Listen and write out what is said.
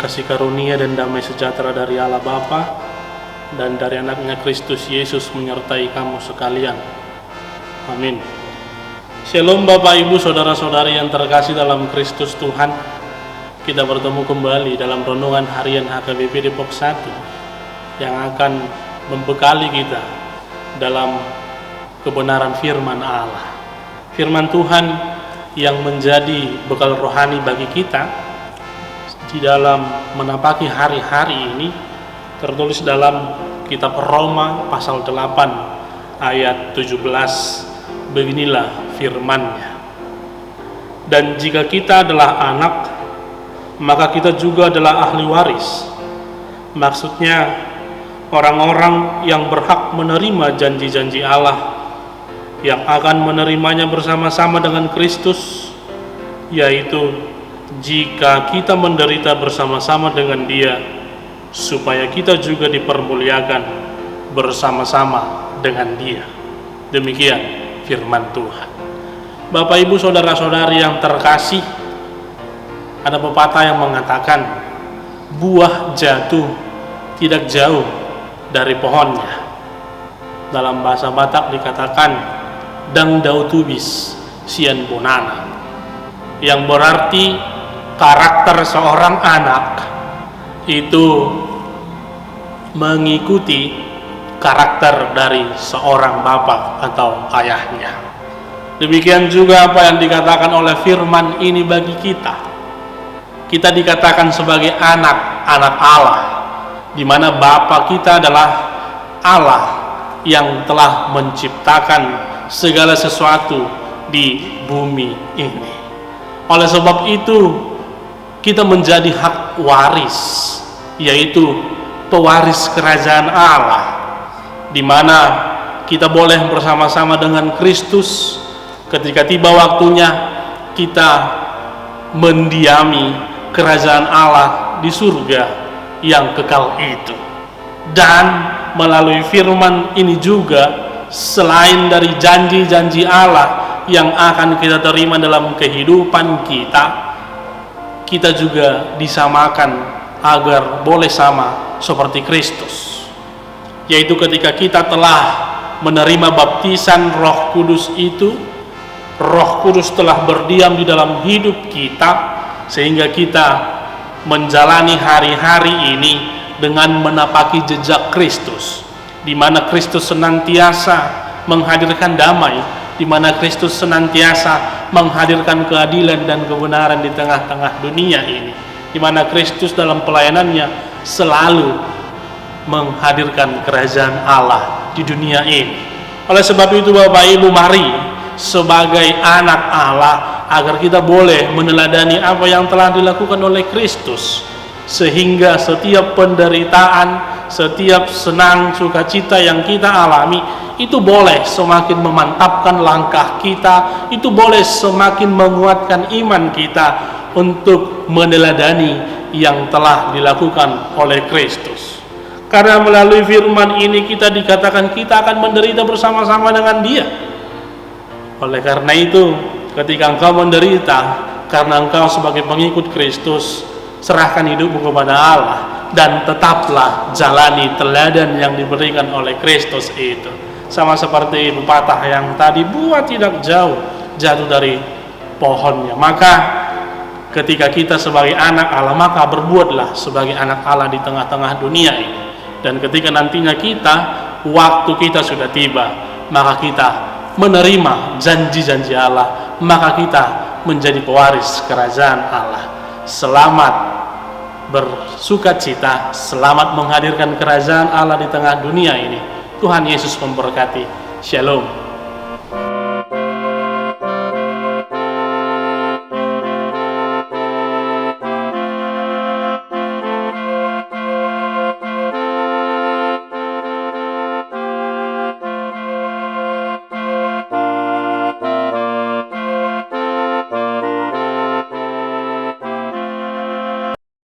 kasih karunia dan damai sejahtera dari Allah Bapa dan dari anaknya Kristus Yesus menyertai kamu sekalian. Amin. Shalom Bapak Ibu Saudara-saudari yang terkasih dalam Kristus Tuhan. Kita bertemu kembali dalam renungan harian HKBP Depok 1 yang akan membekali kita dalam kebenaran firman Allah. Firman Tuhan yang menjadi bekal rohani bagi kita di dalam menapaki hari-hari ini tertulis dalam kitab Roma pasal 8 ayat 17. Beginilah firman-Nya. Dan jika kita adalah anak, maka kita juga adalah ahli waris. Maksudnya orang-orang yang berhak menerima janji-janji Allah, yang akan menerimanya bersama-sama dengan Kristus, yaitu jika kita menderita bersama-sama dengan Dia, supaya kita juga dipermuliakan bersama-sama dengan Dia. Demikian firman Tuhan. Bapak Ibu Saudara-saudari yang terkasih, ada pepatah yang mengatakan buah jatuh tidak jauh dari pohonnya. Dalam bahasa Batak dikatakan dang dau tubis sian bonana, yang berarti karakter seorang anak itu mengikuti karakter dari seorang bapak atau ayahnya. Demikian juga apa yang dikatakan oleh firman ini bagi kita. Kita dikatakan sebagai anak-anak Allah, di mana Bapa kita adalah Allah yang telah menciptakan segala sesuatu di bumi ini. Oleh sebab itu kita menjadi hak waris, yaitu pewaris kerajaan Allah, di mana kita boleh bersama-sama dengan Kristus ketika tiba waktunya kita mendiami kerajaan Allah di surga yang kekal itu. Dan melalui firman ini juga, selain dari janji-janji Allah yang akan kita terima dalam kehidupan kita, kita juga disamakan agar boleh sama seperti Kristus, yaitu ketika kita telah menerima baptisan Roh Kudus itu, Roh Kudus telah berdiam di dalam hidup kita, sehingga kita menjalani hari-hari ini dengan menapaki jejak Kristus, di mana Kristus senantiasa menghadirkan damai, di mana Kristus senantiasa menghadirkan keadilan dan kebenaran di tengah-tengah dunia ini, di mana Kristus dalam pelayanannya selalu menghadirkan kerajaan Allah di dunia ini. Oleh sebab itu Bapak Ibu, mari sebagai anak Allah agar kita boleh meneladani apa yang telah dilakukan oleh Kristus, sehingga setiap penderitaan, setiap senang sukacita yang kita alami itu boleh semakin memantapkan langkah kita, itu boleh semakin menguatkan iman kita untuk meneladani yang telah dilakukan oleh Kristus. Karena melalui firman ini kita dikatakan kita akan menderita bersama-sama dengan Dia. Oleh karena itu, ketika engkau menderita karena engkau sebagai pengikut Kristus, serahkan hidupmu kepada Allah dan tetaplah jalani teladan yang diberikan oleh Kristus itu. Sama seperti pepatah yang tadi, buah tidak jauh jatuh dari pohonnya. Maka ketika kita sebagai anak Allah, maka berbuatlah sebagai anak Allah di tengah-tengah dunia ini. Dan ketika nantinya waktu kita sudah tiba, maka kita menerima janji-janji Allah, maka kita menjadi pewaris kerajaan Allah. Selamat bersukacita, selamat menghadirkan kerajaan Allah di tengah dunia ini. Tuhan Yesus memberkati. Shalom.